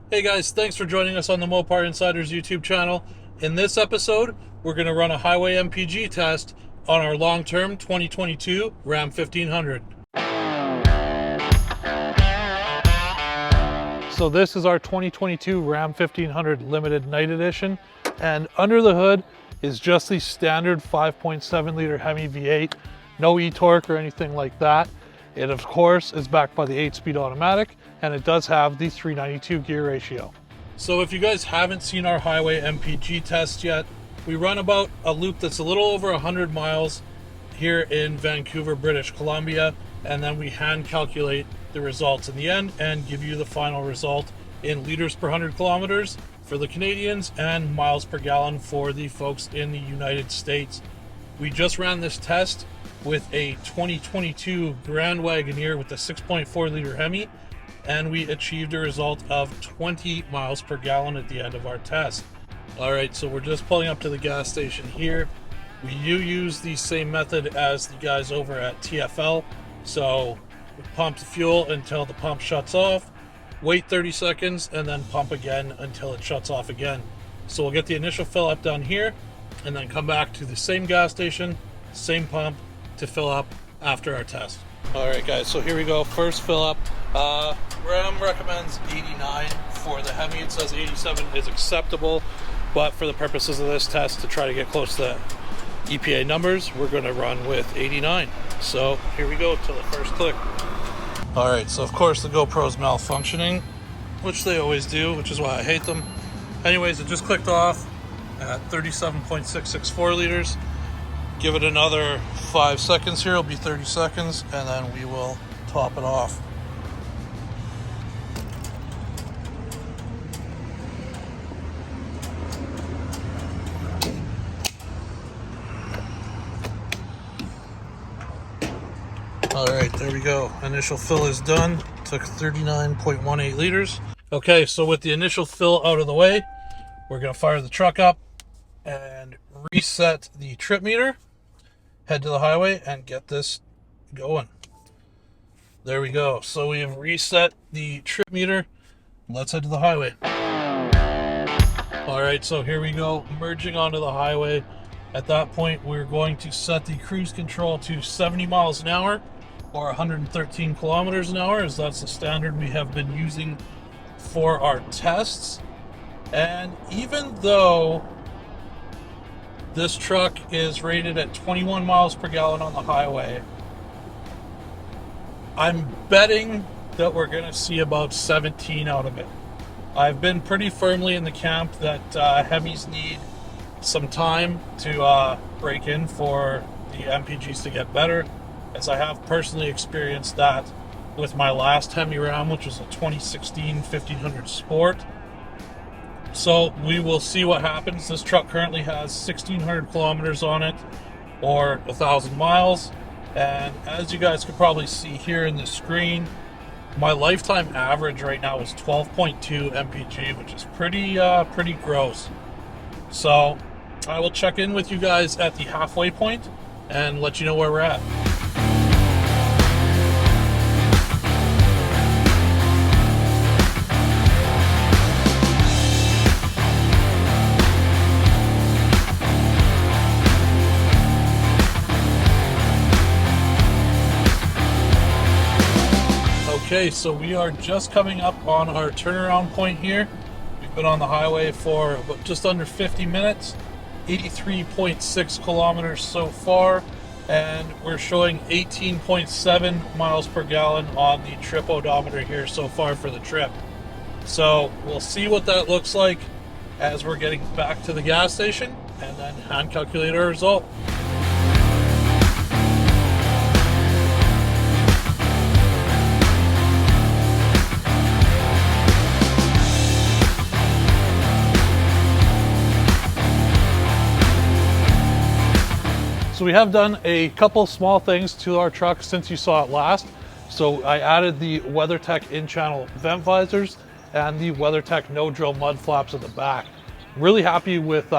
Hey guys, thanks for joining us on the Moparinsiders YouTube channel. In this episode, we're going to run a highway Mpg test on our long-term 2022 Ram 1500. So this is our 2022 Ram 1500 Limited Night Edition, and under the hood is just the standard 5.7 liter Hemi V8, no e-torque or anything like that. It of course is backed by the 8-speed automatic, and it does have the 392 gear ratio. So if you guys haven't seen our highway Mpg test yet, we run about a loop that's a little over 100 miles here in Vancouver, British Columbia, and then we hand calculate the results in the end and give you the final result in liters per 100 kilometers for the Canadians and miles per gallon for the folks in the United States. We just ran this test with a 2022 Grand Wagoneer with a 6.4 liter Hemi, and we achieved a result of 20 miles per gallon at the end of our test. All right, so we're just pulling up to the gas station here. We do use the same method as the guys over at TFL. So we pump the fuel until the pump shuts off, wait 30 seconds, and then pump again until it shuts off again. So we'll get the initial fill up down here and then come back to the same gas station, same pump to fill up after our test. All right guys, so here we go. First fill up. Ram recommends 89 for the Hemi. It says 87 is acceptable, but for the purposes of this test, to try to get close to the EPA numbers, we're going to run with 89. So here we go to the first click. All right, so of course the GoPro's malfunctioning, which they always do, which is why I hate them. Anyways, it just clicked off at 37.664 liters. Give it another 5 seconds here, it'll be 30 seconds, and then we will top it off. All right, there we go. Initial fill is done. Took 39.18 liters. Okay, so with the initial fill out of the way, we're gonna fire the truck up and reset the trip meter, head to the highway, and get this going. There we go. So we have reset the trip meter. Let's head to the highway. All right, so here we go, merging onto the highway. At that point, we're going to set the cruise control to 70 miles an hour or 113 kilometers an hour, as that's the standard we have been using for our tests. And even though this truck is rated at 21 miles per gallon on the highway, I'm betting that we're going to see about 17 out of it. I've been pretty firmly in the camp that Hemis need some time to break in for the MPGs to get better, as I have personally experienced that with my last Hemi Ram, which was a 2016 1500 Sport. So we will see what happens. This truck currently has 1,600 kilometers on it, or 1,000 miles. And as you guys could probably see here in the screen, my lifetime average right now is 12.2 mpg, which is pretty gross. So I will check in with you guys at the halfway point and let you know where we're at. Okay, so we are just coming up on our turnaround point here. We've been on the highway for just under 50 minutes, 83.6 kilometers so far, and we're showing 18.7 miles per gallon on the trip odometer here so far for the trip. So we'll see what that looks like as we're getting back to the gas station, and then hand calculate our result. So we have done a couple small things to our truck since you saw it last. So I added the WeatherTech in-channel vent visors and the WeatherTech no-drill mud flaps at the back. Really happy with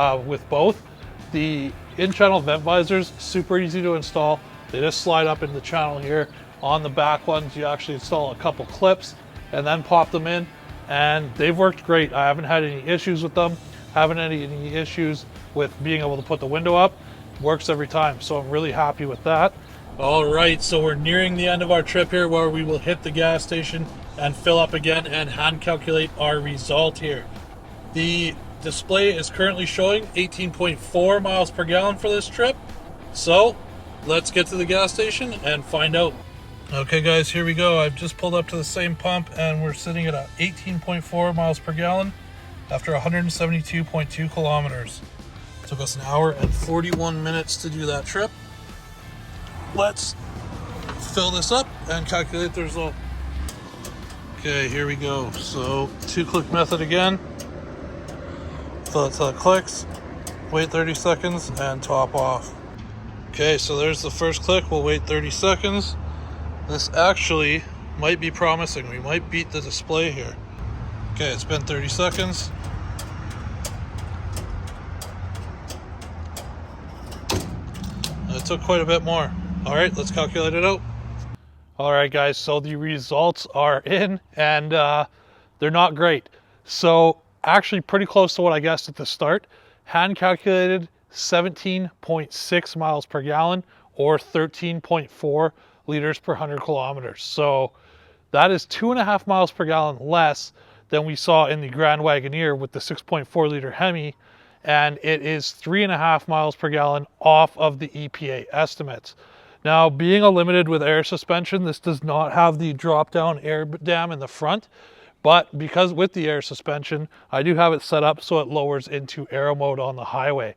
both. The in-channel vent visors, super easy to install. They just slide up in the channel here. On the back ones, you actually install a couple clips and then pop them in. and they've worked great. I haven't had any issues with them, haven't had any issues with being able to put the window up. Works every time, so I'm really happy with that. All right, so we're nearing the end of our trip here, where we will hit the gas station and fill up again and hand calculate our result here. The display is currently showing 18.4 miles per gallon for this trip. So let's get to the gas station and find out. Okay guys, here we go. I've just pulled up to the same pump and we're sitting at 18.4 miles per gallon after 172.2 kilometers. It took us an hour and 41 minutes to do that trip. Let's fill this up and calculate the result. Okay, here we go. So 2-click method again. Fill it till it clicks, wait 30 seconds, and top off. Okay, so there's the first click. We'll wait 30 seconds. This actually might be promising. We might beat the display here. Okay, it's been 30 seconds. It took quite a bit more. All right, let's calculate it out. All right, guys, so the results are in, and they're not great. So actually pretty close to what I guessed at the start. Hand calculated 17.6 miles per gallon, or 13.4 liters per 100 kilometers. So that is 2.5 miles per gallon less than we saw in the Grand Wagoneer with the 6.4 liter Hemi, and it is 3.5 miles per gallon off of the EPA estimates. Now, being a limited with air suspension, this does not have the drop down air dam in the front, but because with the air suspension, I do have it set up so it lowers into aero mode on the highway.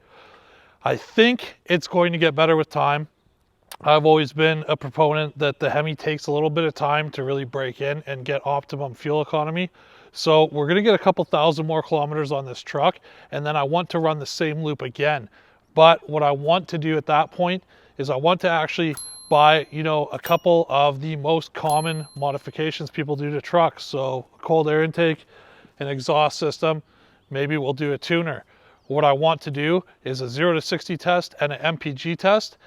I think it's going to get better with time. I've always been a proponent that the Hemi takes a little bit of time to really break in and get optimum fuel economy. So we're going to get a couple thousand more kilometers on this truck, and then I want to run the same loop again. But what I want to do at that point is I want to actually buy, a couple of the most common modifications people do to trucks. So cold air intake, an exhaust system, maybe we'll do a tuner. What I want to do is a 0 to 60 test and an Mpg test,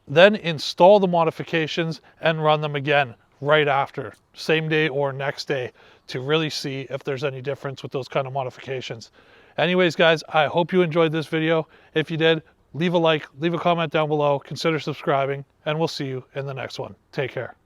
then install the modifications and run them again right after, same day or next day, to really see if there's any difference with those kind of modifications. Anyways, guys, I hope you enjoyed this video. If you did, leave a like, leave a comment down below, consider subscribing, and we'll see you in the next one. Take care.